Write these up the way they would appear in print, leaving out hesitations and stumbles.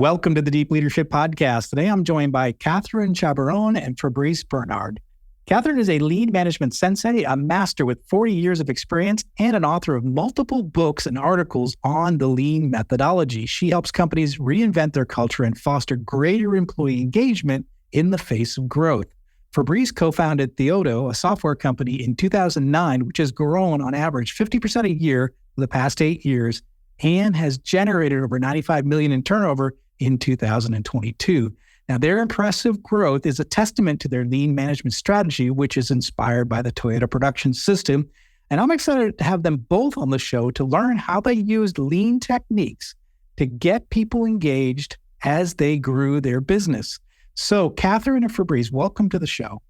Welcome to the Deep Leadership Podcast. Today, I'm joined by Catherine Chabiron and Fabrice Bernhard. Catherine is a Lean Management Sensei, a master with 40 years of experience, and an author of multiple books and articles on the Lean methodology. She helps companies reinvent their culture and foster greater employee engagement in the face of growth. Fabrice co-founded Theodo, a software company, in 2009, which has grown on average 50% a year for the past 8 years and has generated over $95 million in turnover in 2022. Now, their impressive growth is a testament to their lean management strategy, which is inspired by the Toyota production system. And I'm excited to have them both on the show to learn how they used lean techniques to get people engaged as they grew their business. So, Catherine and Fabrice, welcome to the show.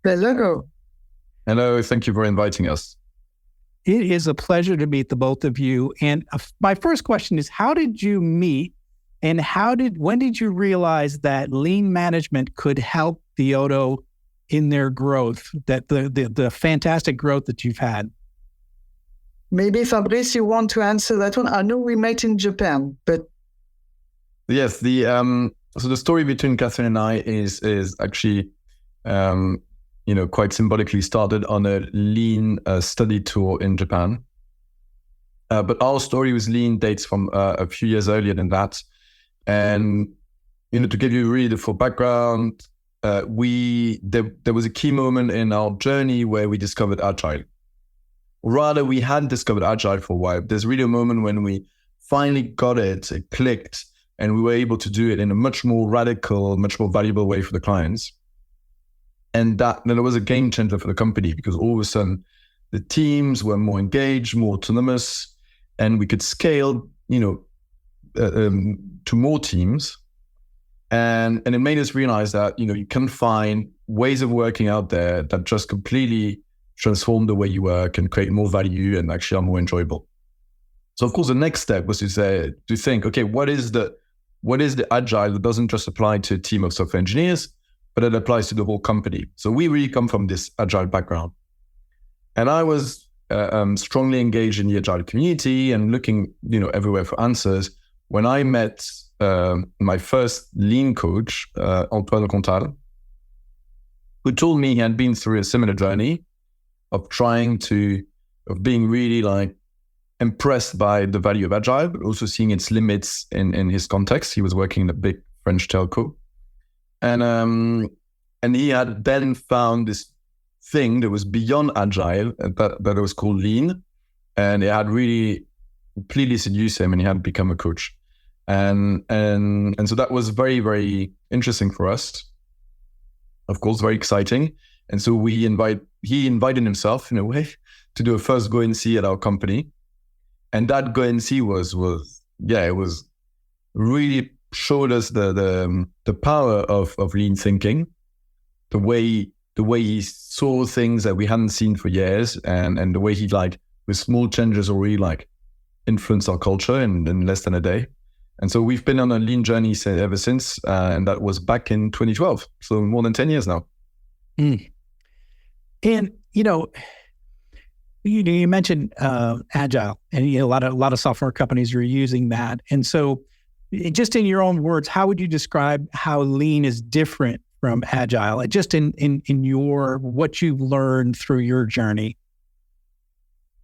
Hello. Hello, thank you for inviting us. It is a pleasure to meet the both of you. And my first question is, how did you meet and when did you realize that lean management could help Theodo in their growth, that the fantastic growth that you've had? Maybe Fabrice, you want to answer that one? I know we met in Japan, but... Yes, so the story between Catherine and I is actually, quite symbolically started on a lean study tour in Japan. But our story with lean dates from a few years earlier than that. And, to give you really the full background, there was a key moment in our journey where we discovered Agile. Rather, we hadn't discovered Agile for a while. There's really a moment when we finally got it clicked, and we were able to do it in a much more radical, much more valuable way for the clients. And then it was a game changer for the company, because all of a sudden the teams were more engaged, more autonomous, and we could scale, to more teams. And it made us realize that, you can find ways of working out there that just completely transform the way you work and create more value and actually are more enjoyable. So of course, the next step was to think, okay, what is the Agile that doesn't just apply to a team of software engineers, but it applies to the whole company? So we really come from this Agile background. And I was strongly engaged in the Agile community and looking, everywhere for answers, when I met my first lean coach, Antoine Contal, who told me he had been through a similar journey of being really impressed by the value of Agile, but also seeing its limits in his context. He was working in a big French telco. And he had then found this thing that was beyond Agile, that was called Lean. And it had really completely seduced him, and he had become a coach. And so that was very, very interesting for us. Of course, very exciting. And so he invited himself, in a way, to do a first go and see at our company. And that go and see was really showed us the power of lean thinking, the way he saw things that we hadn't seen for years, and the way he with small changes already influenced our culture in less than a day. And so we've been on a lean journey ever since, and that was back in 2012, so more than 10 years now. Mm. And you mentioned Agile, and a lot of software companies are using that. And so, just in your own words, how would you describe how lean is different from Agile? Just in what you've learned through your journey.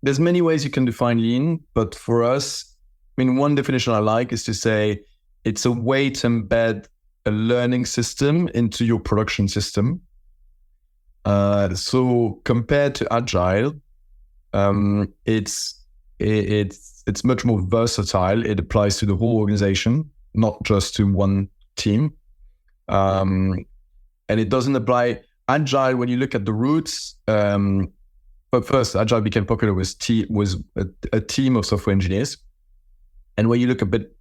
There's many ways you can define lean, but for us, one definition I like is to say it's a way to embed a learning system into your production system. So compared to Agile, it's much more versatile. It applies to the whole organization, not just to one team. And it doesn't apply Agile when you look at the roots. But first, Agile became popular was a team of software engineers. And when you look a bit,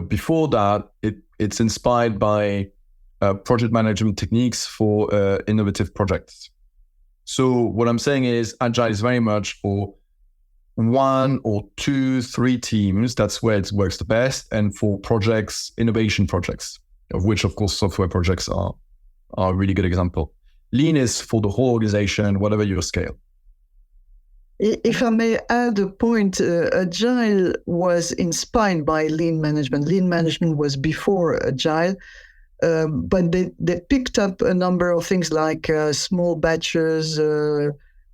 before that, it's inspired by project management techniques for innovative projects. So what I'm saying is Agile is very much for 1 or 2, 3 teams. That's where it works the best. And for projects, innovation projects, of which, of course, software projects are a really good example. Lean is for the whole organization, whatever your scale. If I may add a point, Agile was inspired by Lean Management. Lean Management was before Agile, but they picked up a number of things like small batches,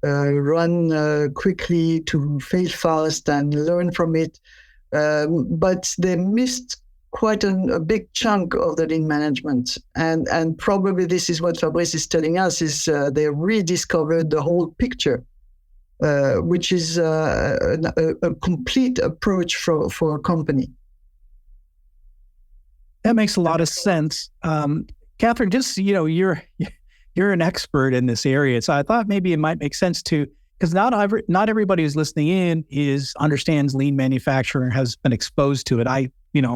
run quickly to fail fast and learn from it. But they missed quite a big chunk of the Lean Management. And probably this is what Fabrice is telling us, is they rediscovered the whole picture. Which is a complete approach for a company. That makes a lot of sense. Catherine, just, you're an expert in this area. So I thought maybe it might make sense to, because not everybody who's listening in understands lean manufacturing, has been exposed to it.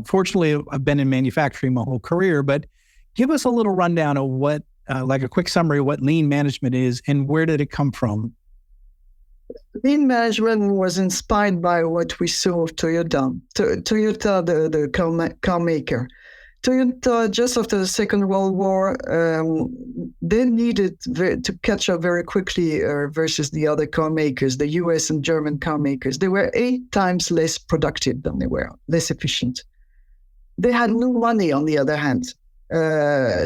Fortunately, I've been in manufacturing my whole career, but give us a little rundown of what, like a quick summary of what lean management is and where did it come from? Lean management was inspired by what we saw of Toyota. Toyota, the car maker. Toyota, just after the Second World War, they needed to catch up very quickly versus the other car makers, the US and German car makers. They were 8 times less productive than they were, less efficient. They had no money, on the other hand.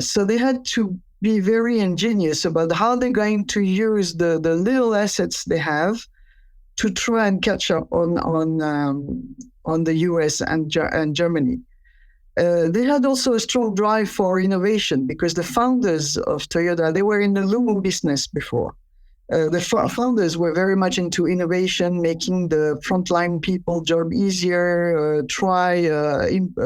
So they had to be very ingenious about how they're going to use the little assets they have to try and catch up on the US and Germany. They had also a strong drive for innovation because the founders of Toyota, they were in the loom business before. The founders were very much into innovation, making the frontline people job easier,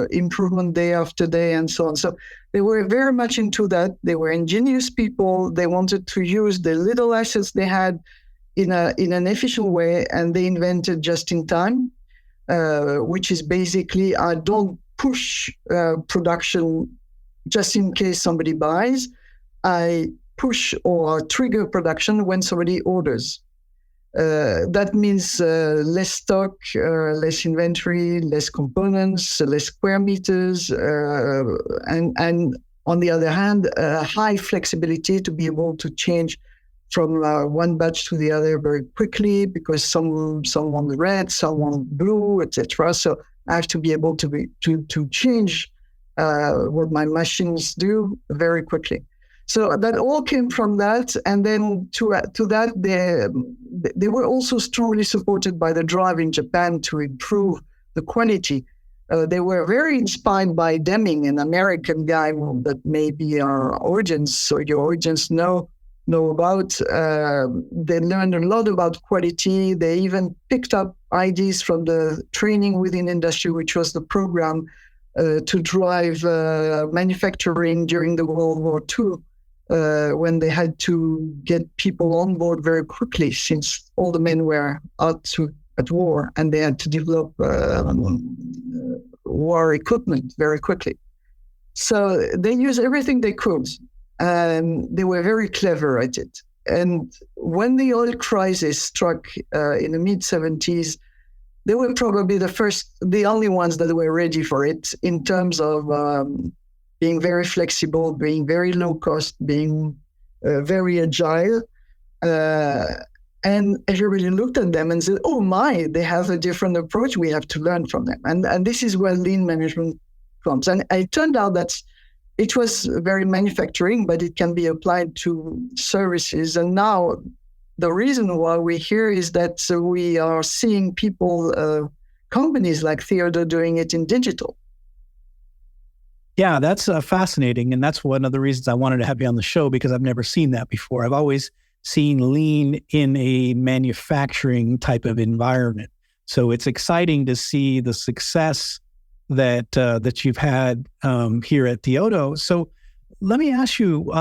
improvement day after day, and so on. So they were very much into that. They were ingenious people. They wanted to use the little assets they had in an efficient way, and they invented just in time, which is basically I don't push production just in case somebody buys. I push or trigger production when somebody orders. That means less stock, less inventory, less components, less square meters, and on the other hand, high flexibility to be able to change from one batch to the other very quickly because some want red, some want blue, etc. So I have to be able to change what my machines do very quickly. So that all came from that, and then to that, they were also strongly supported by the drive in Japan to improve the quality. They were very inspired by Deming, an American guy that maybe our audience or your audience know about. They learned a lot about quality. They even picked up ideas from the training within industry, which was the program to drive manufacturing during the World War II. When they had to get people on board very quickly, since all the men were out at war, and they had to develop war equipment very quickly. So they used everything they could, and they were very clever at it. And when the oil crisis struck in the mid-70s, they were probably the only ones that were ready for it in terms of being very flexible, being very low cost, being very agile. And everybody looked at them and said, oh my, they have a different approach. We have to learn from them. And this is where lean management comes. And it turned out that it was very manufacturing, but it can be applied to services. And now the reason why we're here is that we are seeing people, companies like Theodo doing it in digital. Yeah, that's fascinating. And that's one of the reasons I wanted to have you on the show, because I've never seen that before. I've always seen lean in a manufacturing type of environment. So it's exciting to see the success that you've had here at Theodo. So let me ask you,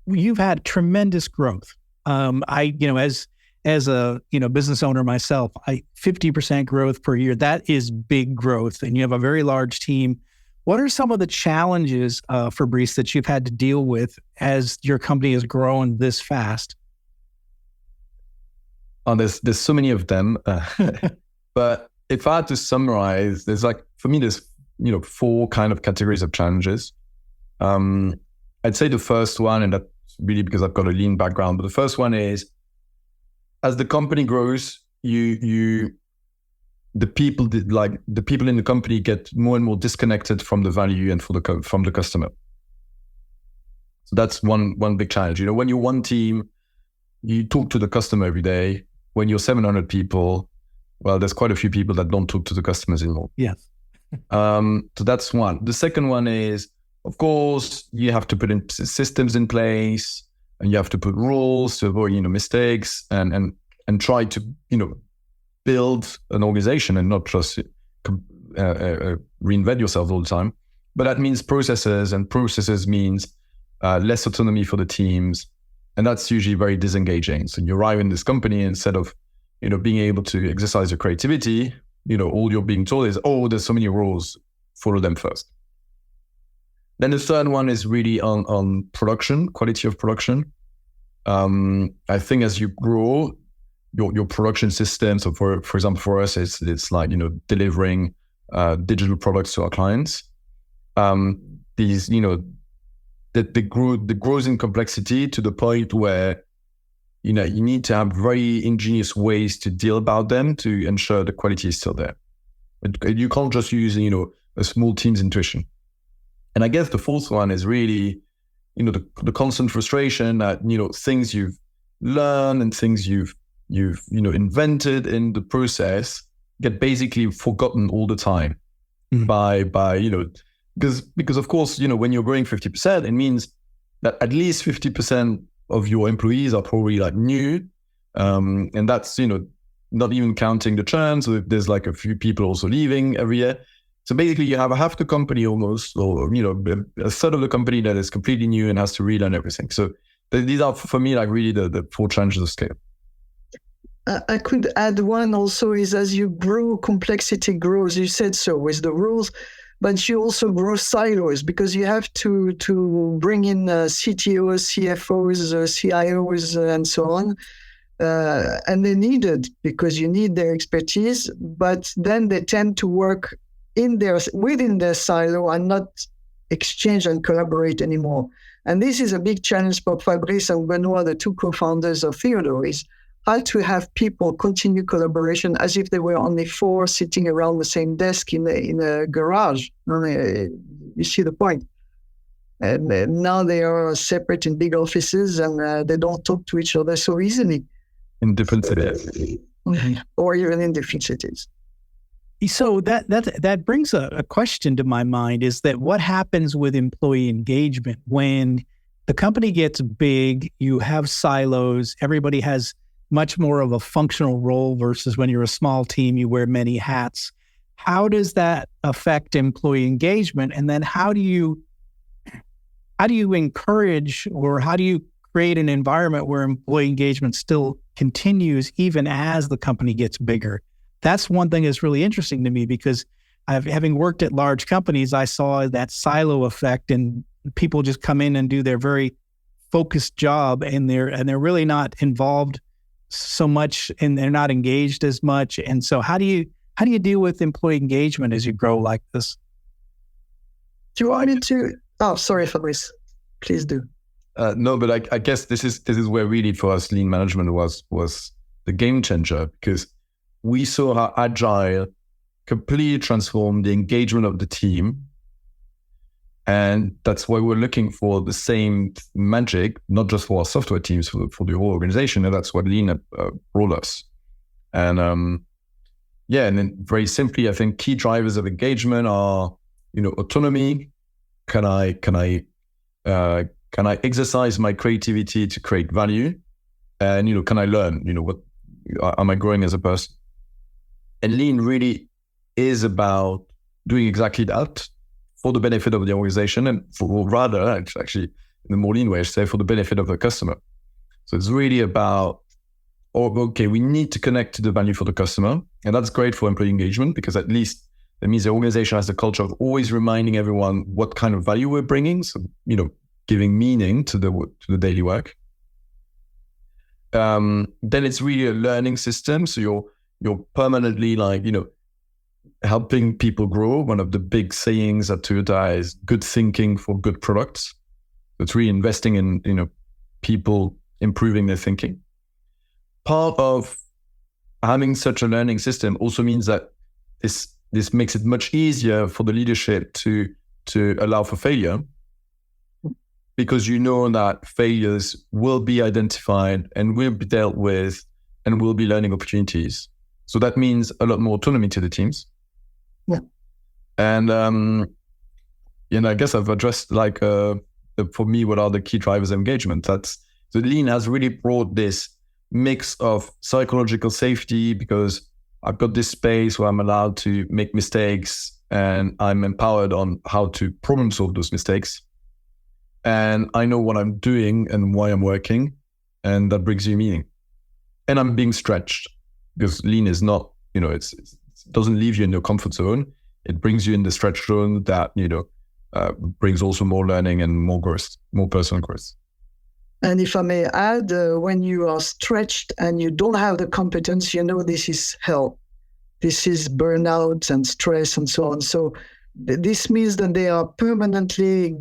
you've had tremendous growth. As a business owner myself, 50% growth per year, that is big growth. And you have a very large team. What are some of the challenges, Fabrice, that you've had to deal with as your company has grown this fast? There's so many of them, but if I had to summarize, there's 4 kind of categories of challenges. I'd say the first one, and that's really because I've got a lean background, but the first one is as the company grows, the people in the company get more and more disconnected from the value and from the customer. So that's one big challenge. When you're one team, you talk to the customer every day. When you're 700 people, well, there's quite a few people that don't talk to the customers anymore. Yes. So that's one. The second one is, of course, you have to put in systems in place, and you have to put rules to avoid, mistakes, and try to, build an organization and not just reinvent yourself all the time. But that means processes, and processes means less autonomy for the teams, and that's usually very disengaging. So you arrive in this company, instead of being able to exercise your creativity, all you're being told is, oh, there's so many rules, follow them first. Then the third one is really on production, quality of production. I think as you grow, your production system. So for example, for us, it's like, delivering digital products to our clients. These, the grows in complexity to the point where, you need to have very ingenious ways to deal about them to ensure the quality is still there. You can't just use, a small team's intuition. And I guess the fourth one is really, the constant frustration that, things you've learned and things you've invented in the process get basically forgotten all the time by because of course, when you're growing 50%, it means that at least 50% of your employees are probably like new. And that's, not even counting the churn. So there's like a few people also leaving every year. So basically you have half the company almost, or, a third of the company that is completely new and has to relearn everything. So these are, for me, like really the four challenges of scale. I could add one also is, as you grow, complexity grows. You said so with the rules, but you also grow silos, because you have to bring in CTOs, CFOs, CIOs, and so on. And they need it because you need their expertise, but then they tend to work within their silo and not exchange and collaborate anymore. And this is a big challenge for Fabrice and Benoit, the two co-founders of Theodo, is how to have people continue collaboration as if they were only four sitting around the same desk in a garage. You see the point. And now they are separate in big offices, and they don't talk to each other so easily. In different cities. Or even in different cities. So that brings a question to my mind, is that what happens with employee engagement when the company gets big, you have silos, everybody has much more of a functional role versus when you're a small team, you wear many hats. How does that affect employee engagement? And then how do you encourage, or how do you create an environment where employee engagement still continues even as the company gets bigger? That's one thing that's really interesting to me, because having worked at large companies, I saw that silo effect, and people just come in and do their very focused job, and they're really not involved so much, and they're not engaged as much. And so how do you deal with employee engagement as you grow like this? Do you want me to? Oh, sorry, Fabrice. Please do. No, but I guess this is where really for us lean management was the game changer, because we saw how agile completely transformed the engagement of the team. And that's why we're looking for the same magic, not just for our software teams, for the whole organization. And that's what Lean brought us. And and then very simply, I think key drivers of engagement are, autonomy. Can I exercise my creativity to create value? And, can I learn? What am I growing as a person? And Lean really is about doing exactly that for the benefit of the organization, and actually, in the more Lean way, I should say, for the benefit of the customer. So it's really about, we need to connect to the value for the customer. And that's great for employee engagement, because at least that means the organization has the culture of always reminding everyone what kind of value we're bringing. So, giving meaning to the daily work. Then it's really a learning system. So you're permanently helping people grow. One of the big sayings at Toyota is good thinking for good products. It's really investing in, people improving their thinking. part of having such a learning system also means that this makes it much easier for the leadership to allow for failure, because you know that failures will be identified and will be dealt with and will be learning opportunities. So that means a lot more autonomy to the teams. Yeah. And, I guess I've addressed for me, what are the key drivers of engagement? So Lean has really brought this mix of psychological safety, because I've got this space where I'm allowed to make mistakes and I'm empowered on how to problem solve those mistakes. And I know what I'm doing and why I'm working, and that brings you meaning. And I'm being stretched, because Lean is not, it doesn't leave you in your comfort zone. It brings you in the stretch zone that, brings also more learning and more growth, more personal growth. And if I may add, when you are stretched and you don't have the competence, this is hell. This is burnout and stress and so on. So this means that they are permanently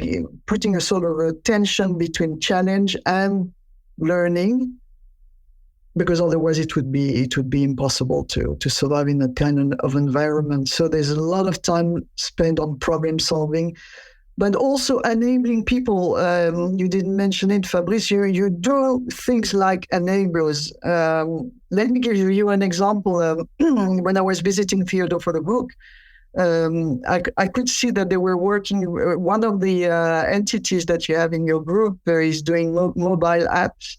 putting a sort of a tension between challenge and learning, because otherwise it would be impossible to survive in that kind of environment. So there's a lot of time spent on problem solving, but also enabling people. You didn't mention it, Fabrice. You do things like enablers. Let me give you an example. When I was visiting Theodo for the book, I could see that they were working. One of the entities that you have in your group is doing mobile apps.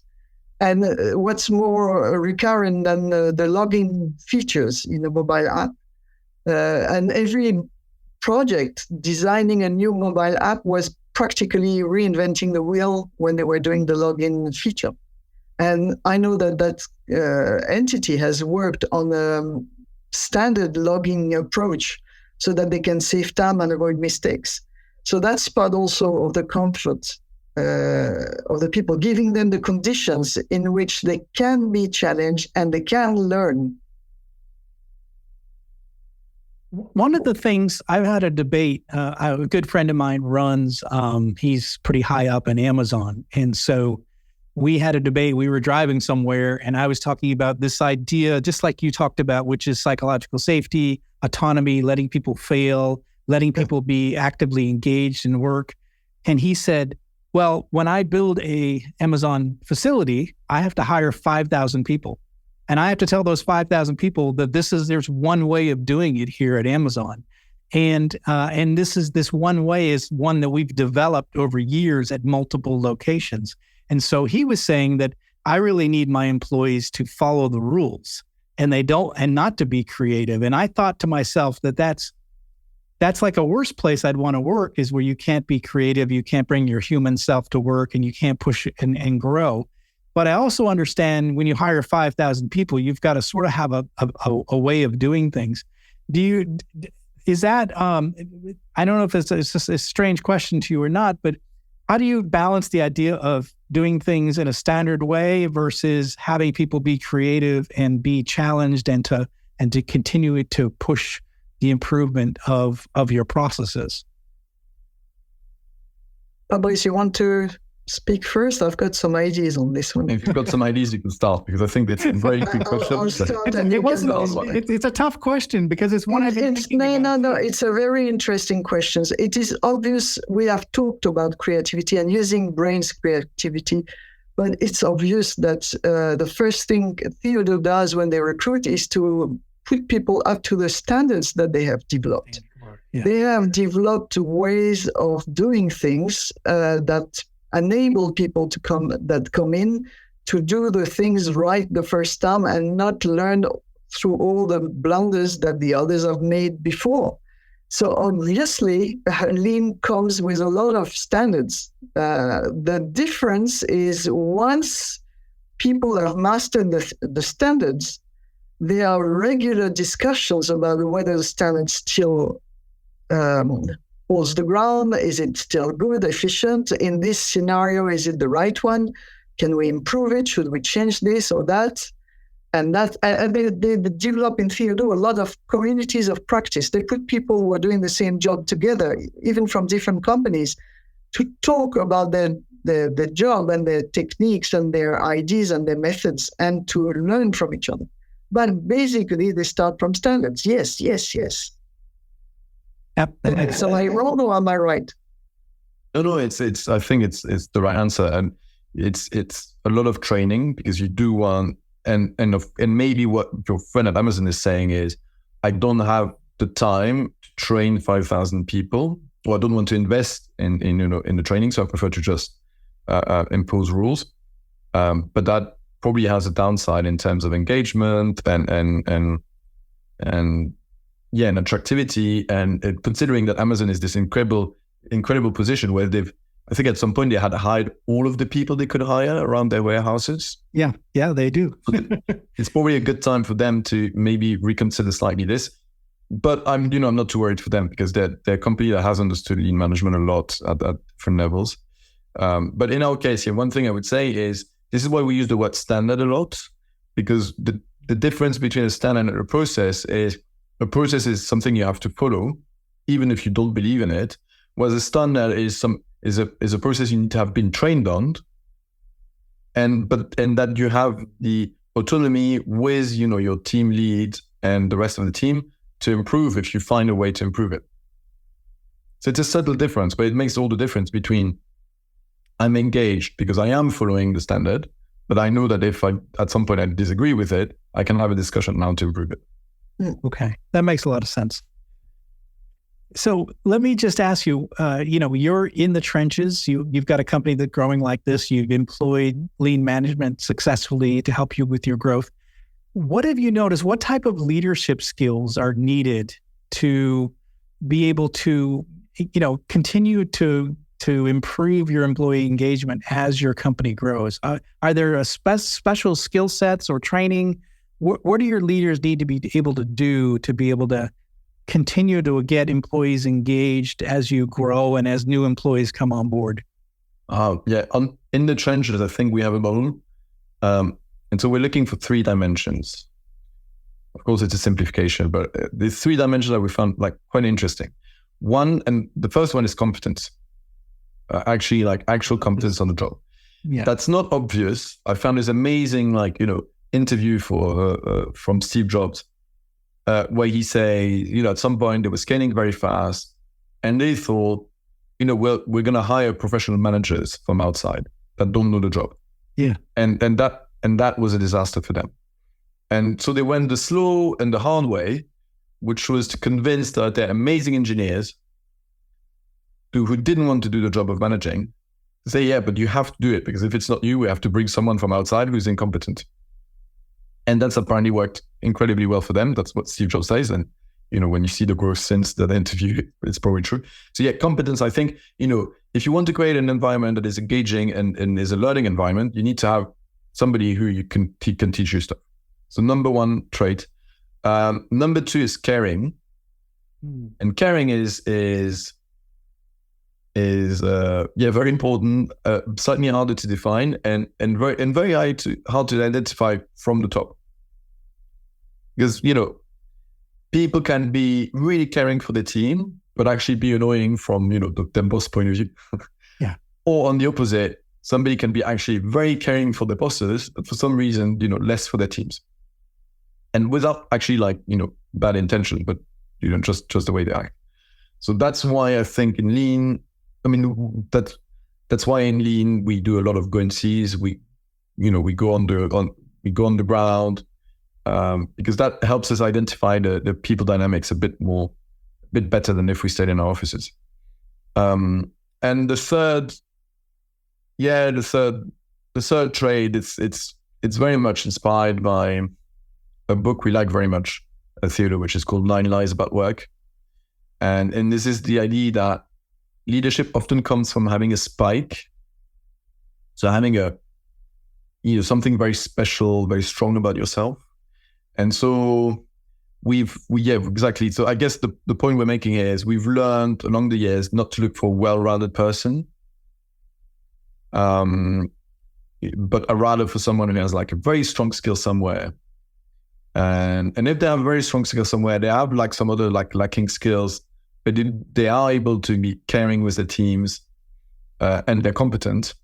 And what's more recurrent than the login features in a mobile app? And every project designing a new mobile app was practically reinventing the wheel when they were doing the login feature. And I know that entity has worked on a standard logging approach so that they can save time and avoid mistakes. So that's part also of the comfort of the people, giving them the conditions in which they can be challenged and they can learn. One of the things, I've had a debate, a good friend of mine runs, he's pretty high up in Amazon. And so we had a debate, we were driving somewhere and I was talking about this idea, just like you talked about, which is psychological safety, autonomy, letting people fail, letting people be actively engaged in work. And he said, well, when I build a Amazon facility, I have to hire 5,000 people. And I have to tell those 5,000 people that there's one way of doing it here at Amazon. And this one way is one that we've developed over years at multiple locations. And so he was saying that I really need my employees to follow the rules and not to be creative. And I thought to myself that's like a worse place I'd want to work, is where you can't be creative, you can't bring your human self to work, and you can't push and grow. But I also understand when you hire 5,000 people, you've got to sort of have a way of doing things. Is that, I don't know if it's just a strange question to you or not, but how do you balance the idea of doing things in a standard way versus having people be creative and be challenged and to continue to push the improvement of your processes? Fabrice, you want to speak first? I've got some ideas on this one. If you've got some ideas, you can start, because I think that's a very quick question. It's a tough question because it's one of the... No. It's a very interesting question. It is obvious we have talked about creativity and using brains creativity, but it's obvious that the first thing Theodo does when they recruit is to put people up to the standards that they have developed. Yeah. They have developed ways of doing things that enable people to come in to do the things right the first time and not learn through all the blunders that the others have made before. So obviously, Lean comes with a lot of standards. The difference is once people have mastered the standards, there are regular discussions about whether the standard still holds the ground. Is it still good, efficient? In this scenario, is it the right one? Can we improve it? Should we change this or that? And they develop in Theodo a lot of communities of practice. They put people who are doing the same job together, even from different companies, to talk about their the job and their techniques and their ideas and their methods and to learn from each other. But basically, they start from standards. Yes, yes, yes. Yep. So am I wrong or am I right? No, it's. I think it's the right answer, and it's a lot of training because you do want, and maybe what your friend at Amazon is saying is, I don't have the time to train 5,000 people, or I don't want to invest in the training, so I prefer to just impose rules. But that probably has a downside in terms of engagement and attractivity, and considering that Amazon is this incredible position where I think at some point they had hired all of the people they could hire around their warehouses. Yeah, they do. It's probably a good time for them to maybe reconsider slightly this. But I'm not too worried for them because they're a company that has understood lean management a lot at different levels. But in our case here, one thing I would say is this is why we use the word standard a lot, because the difference between a standard and a process is something you have to follow, even if you don't believe in it. Whereas a standard is a process you need to have been trained on, and that you have the autonomy with your team lead and the rest of the team to improve if you find a way to improve it. So it's a subtle difference, but it makes all the difference between I'm engaged because I am following the standard, but I know that if at some point I disagree with it, I can have a discussion now to improve it. Okay, that makes a lot of sense. So let me just ask you, you're in the trenches. You've got a company that's growing like this. You've employed lean management successfully to help you with your growth. What have you noticed? What type of leadership skills are needed to be able to, continue to improve your employee engagement as your company grows? Are there special skill sets or training? What do your leaders need to be able to do to be able to continue to get employees engaged as you grow and as new employees come on board? In the trenches, I think we have a model. And so we're looking for 3 dimensions. Of course, it's a simplification, but the 3 dimensions that we found quite interesting. One, and the first one is competence. Actual competence on the job. Yeah. That's not obvious. I found this amazing, interview from Steve Jobs, where he say, at some point they were scaling very fast, and they thought, we're going to hire professional managers from outside that don't know the job. Yeah, and that was a disaster for them. And so they went the slow and the hard way, which was to convince that they're amazing engineers who didn't want to do the job of managing, say, yeah, but you have to do it, because if it's not you, we have to bring someone from outside who's incompetent. And that's apparently worked incredibly well for them. That's what Steve Jobs says. And, when you see the growth since that interview, it's probably true. So yeah, competence, I think, if you want to create an environment that is engaging and is a learning environment, you need to have somebody who you can teach you stuff. So number 1 trait. Number 2 is caring. And caring is very important, slightly harder to define, and very hard to identify from the top. Because people can be really caring for the team, but actually be annoying from the boss point of view. Yeah. Or on the opposite, somebody can be actually very caring for their bosses, but for some reason less for their teams, and without actually bad intention, but just the way they act. So that's why I think in Lean. That's why in Lean we do a lot of go and sees. We go on the ground, because that helps us identify the people dynamics a bit better than if we stayed in our offices. And the third trait, it's very much inspired by a book we like very much at Theodo, which is called 9 Lies About Work, and this is the idea that leadership often comes from having a spike. So having something very special, very strong about yourself. And so exactly. So I guess the point we're making here is we've learned along the years not to look for a well-rounded person, but rather for someone who has a very strong skill somewhere. And if they have a very strong skill somewhere, they have some other lacking skills, but they are able to be caring with the teams, and they're competent.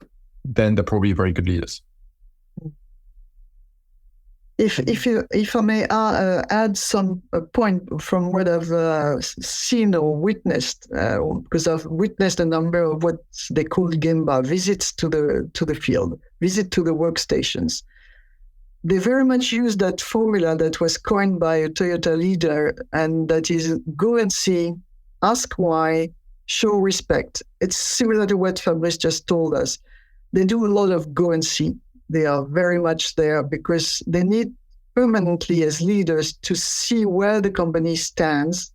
then they're probably very good leaders. If I may add some point from what I've seen or witnessed, because I've witnessed a number of what they call Gemba visits to the field, visit to the workstations. They very much use that formula that was coined by a Toyota leader, and that is go and see, ask why, show respect. It's similar to what Fabrice just told us. They do a lot of go and see. They are very much there because they need permanently as leaders to see where the company stands.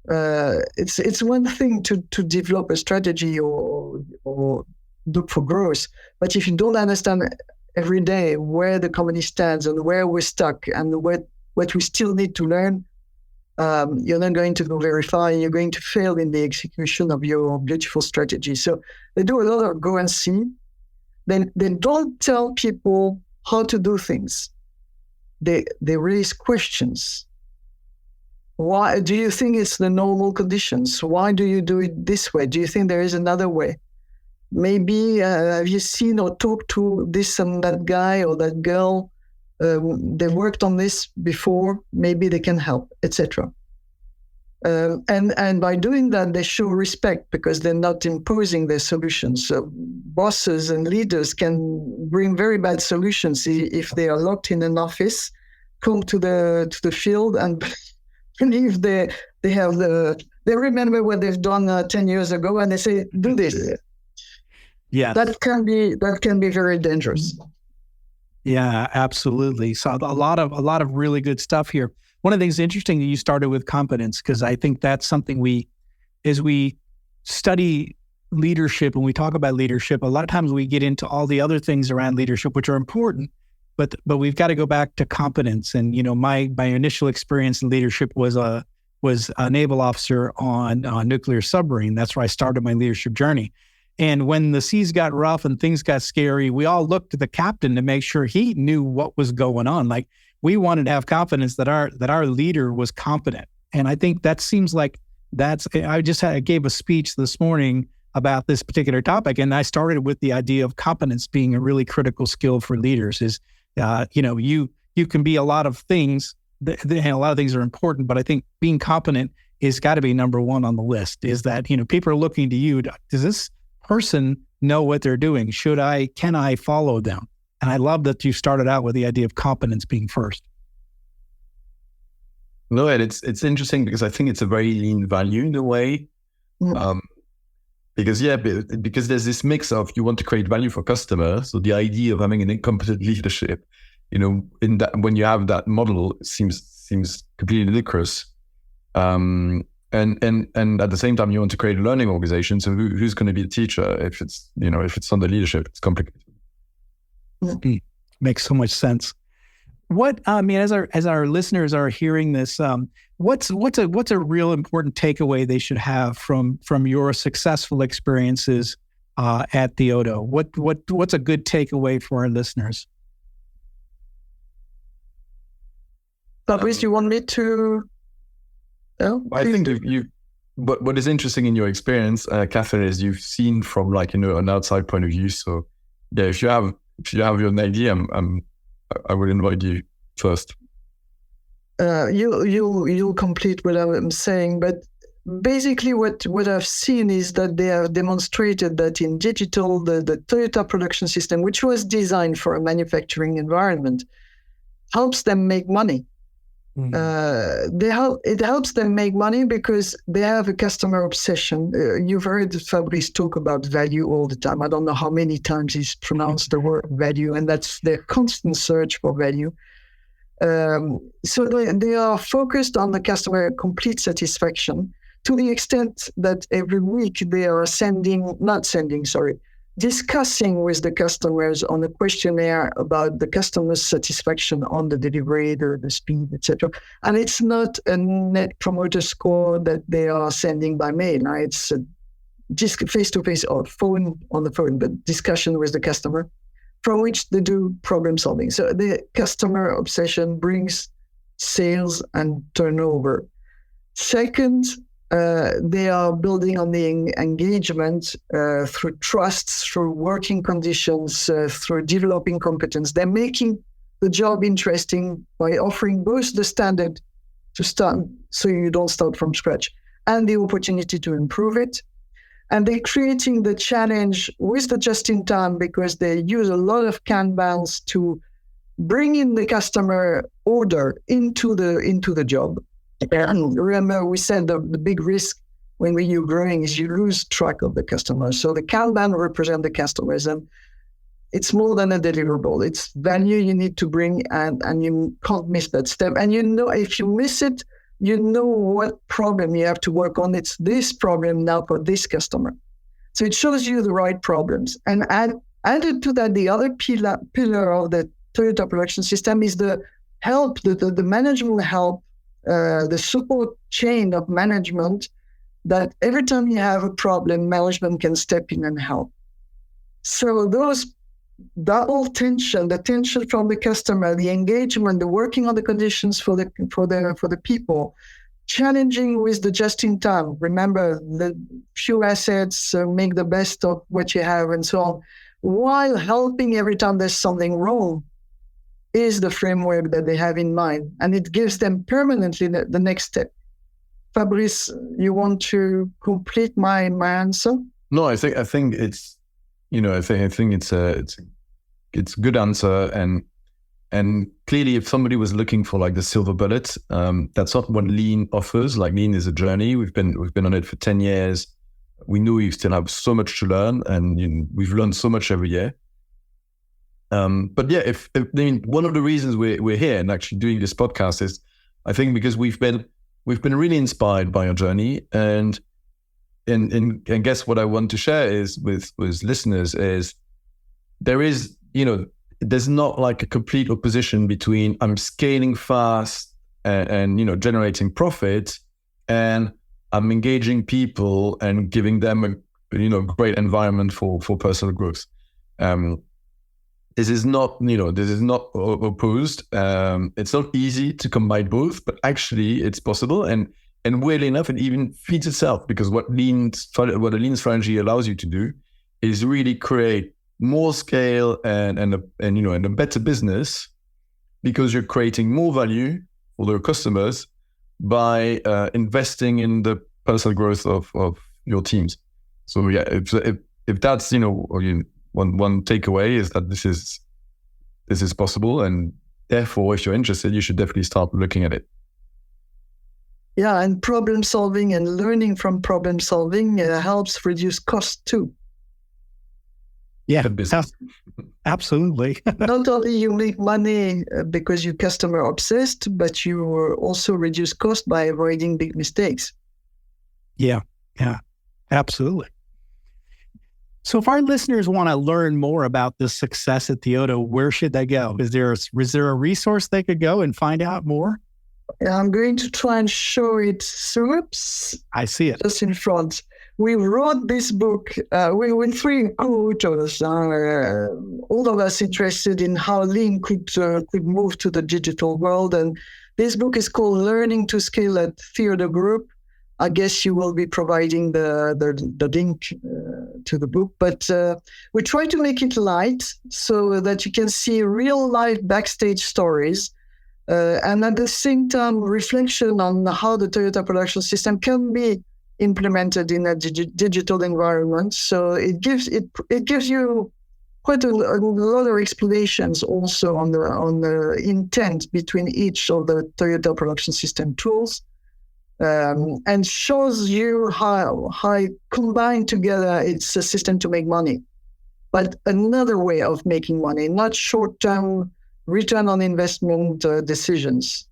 It's one thing to develop a strategy or look for growth, but if you don't understand every day where the company stands and where we're stuck and what we still need to learn, you're not going to go very far, and you're going to fail in the execution of your beautiful strategy. So they do a lot of go and see. Then they don't tell people how to do things. They raise questions. Why do you think it's the normal conditions? Why do you do it this way? Do you think there is another way? Maybe have you seen or talked to this and that guy or that girl? They worked on this before. Maybe they can help, etc. And by doing that, they show respect because they're not imposing their solutions. So bosses and leaders can bring very bad solutions if they are locked in an office, come to the field and believe they remember what they've done 10 years ago, and they say, do this. Yeah, that can be very dangerous. Yeah, absolutely. So a lot of really good stuff here. One of the things interesting that you started with competence, because I think that's something as we study leadership and we talk about leadership, a lot of times we get into all the other things around leadership, which are important, but we've got to go back to competence. And, my initial experience in leadership was a naval officer on a nuclear submarine. That's where I started my leadership journey. And when the seas got rough and things got scary, we all looked to the captain to make sure he knew what was going on. Like, we wanted to have confidence that our leader was competent. And I think that seems like I gave a speech this morning about this particular topic, and I started with the idea of competence being a really critical skill for leaders. Is you can be a lot of things, and a lot of things are important, but I think being competent is got to be number one on the list. Is that people are looking to you. Does this person know what they're doing? Can I follow them? And I love that you started out with the idea of competence being first. No, and it's interesting because I think it's a very lean value in a way. Because there's this mix of you want to create value for customers. So the idea of having an incompetent leadership, in that, when you have that model, seems completely ludicrous. And at the same time, you want to create a learning organization. So who's going to be the teacher if it's under leadership? It's complicated. Makes so much sense. What as our listeners are hearing this, what's a real important takeaway they should have from your successful experiences at Theodo? What's a good takeaway for our listeners? Fabrice, you want me to? I think what is interesting in your experience, Catherine, is you've seen from an outside point of view. So yeah, if you have your idea, I would invite you first. You'll complete what I'm saying, but basically what I've seen is that they have demonstrated that in digital, the Toyota production system, which was designed for a manufacturing environment, helps them make money. It helps them make money because they have a customer obsession. You've heard Fabrice talk about value all the time. I don't know how many times he's pronounced the word value, and that's their constant search for value. So they are focused on the customer complete satisfaction to the extent that every week they are discussing with the customers on a questionnaire about the customer's satisfaction on the delivery, the speed, etc. And it's not a net promoter score that they are sending by mail. Now it's just face-to-face or on the phone, but discussion with the customer, from which they do problem solving. So the customer obsession brings sales and turnover. Second, They are building on the engagement through trust, through working conditions, through developing competence. They're making the job interesting by offering both the standard to start, so you don't start from scratch, and the opportunity to improve it. And they're creating the challenge with the just-in-time, because they use a lot of Kanbans to bring in the customer order into the job. And remember, we said the big risk when you're growing is you lose track of the customer. So the Kanban represent the customers, and it's more than a deliverable. It's value you need to bring, and you can't miss that step. And if you miss it, you know what problem you have to work on. It's this problem now for this customer. So it shows you the right problems. And added to that, the other pillar of the Toyota production system is the help, the management help, the support chain of management, that every time you have a problem, management can step in and help. So those double tension, the tension from the customer, the engagement, the working on the conditions for the people, challenging with the just-in-time. Remember, the few assets, make the best of what you have, and so on, while helping every time there's something wrong, is the framework that they have in mind, and it gives them permanently the next step. Fabrice, you want to complete my answer? No, I think it's, I think it's a good answer, and clearly, if somebody was looking for like the silver bullet, that's not what Lean offers. Like, Lean is a journey. We've been on it for 10 years. We know we still have so much to learn, and we've learned so much every year. But yeah, one of the reasons we're here and actually doing this podcast is, I think, because we've been really inspired by your journey, and guess what I want to share is with listeners is there's not like a complete opposition between I'm scaling fast and generating profit, and I'm engaging people and giving them a great environment for personal growth. This is not opposed. It's not easy to combine both, but actually it's possible, and weirdly enough, it even feeds itself, because what a Lean strategy allows you to do is really create more scale and a better business, because you're creating more value for their customers by investing in the personal growth of your teams. So yeah, if that's one takeaway is that this is possible, and therefore, if you're interested, you should definitely start looking at it. Yeah, and problem solving and learning from problem solving helps reduce cost too. Yeah, absolutely. Not only you make money because you're customer obsessed, but you also reduce cost by avoiding big mistakes. Yeah, absolutely. So if our listeners want to learn more about the success at Theodo, where should they go? Is there a resource they could go and find out more? I'm going to try and show it. Oops. I see it. Just in front. We wrote this book with three co-authors, all of us interested in how Lean could move to the digital world. And this book is called Learning to Scale at Theodo Group. I guess you will be providing the link to the book, but we try to make it light so that you can see real life backstage stories, and at the same time reflection on how the Toyota production system can be implemented in a digital environment. So it gives you quite a lot of explanations also on the intent between each of the Toyota production system tools. And shows you how combined together it's a system to make money, but another way of making money, not short-term return on investment decisions.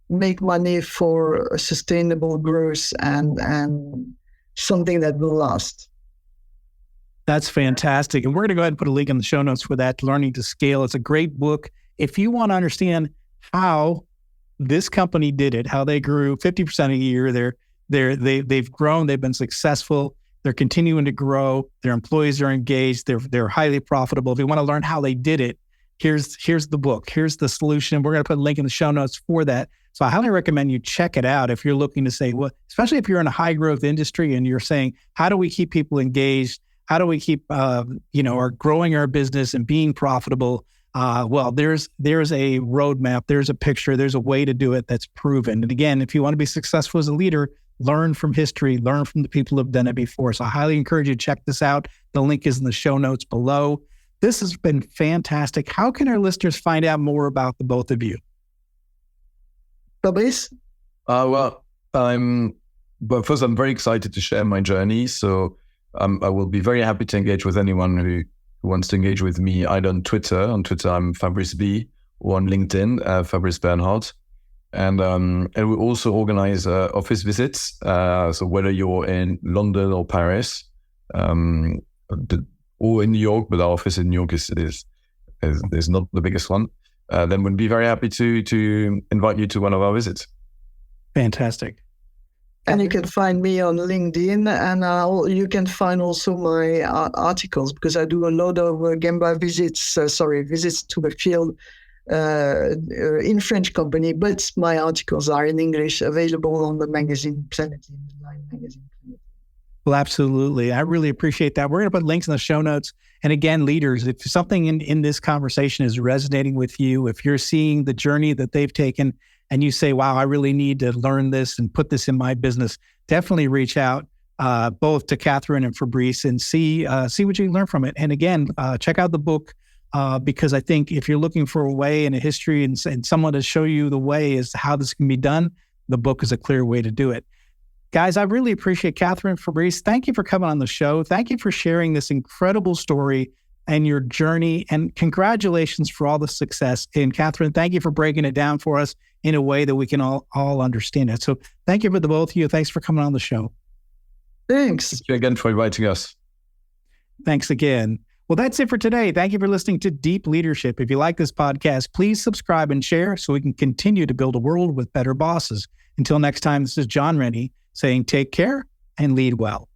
Make money for a sustainable growth and something that will last. That's fantastic. And we're going to go ahead and put a link in the show notes for that, Learning to Scale. It's a great book. If you want to understand how this company did it, how they grew 50% a year, they've grown, they've been successful, they're continuing to grow, their employees are engaged, they're highly profitable. If you want to learn how they did it, here's the book, here's the solution. We're going to put a link in the show notes for that. So I highly recommend you check it out if you're looking to say, well, especially if you're in a high growth industry and you're saying, how do we keep people engaged? How do we keep, or growing our business and being profitable? Well, there's a roadmap, there's a picture, there's a way to do it that's proven. And again, if you want to be successful as a leader, learn from history, learn from the people who have done it before. So I highly encourage you to check this out. The link is in the show notes below. This has been fantastic. How can our listeners find out more about the both of you? Fabrice? But first, I'm very excited to share my journey. So I will be very happy to engage with anyone who wants to engage with me, either on Twitter. On Twitter, I'm Fabrice B, or on LinkedIn, Fabrice Bernhard. And we also organize office visits. So whether you're in London or Paris, or in New York, but our office in New York is not the biggest one, then we'd be very happy to invite you to one of our visits. Fantastic. And you can find me on LinkedIn, and you can find also my articles, because I do a lot of Gemba visits to the field in French company, but my articles are in English, available on the magazine Planet, the Line magazine. Well, absolutely. I really appreciate that. We're going to put links in the show notes. And again, leaders, if something in this conversation is resonating with you, if you're seeing the journey that they've taken and you say, wow, I really need to learn this and put this in my business, definitely reach out both to Catherine and Fabrice and see what you can learn from it. And again, check out the book because I think if you're looking for a way and a history and someone to show you the way as to how this can be done, the book is a clear way to do it. Guys, I really appreciate Catherine, Fabrice. Thank you for coming on the show. Thank you for sharing this incredible story and your journey. And congratulations for all the success. And Catherine, thank you for breaking it down for us in a way that we can all understand it. So thank you for the both of you. Thanks for coming on the show. Thanks. Thank you again for inviting us. Thanks again. Well, that's it for today. Thank you for listening to Deep Leadership. If you like this podcast, please subscribe and share so we can continue to build a world with better bosses. Until next time, this is John Rennie saying take care and lead well.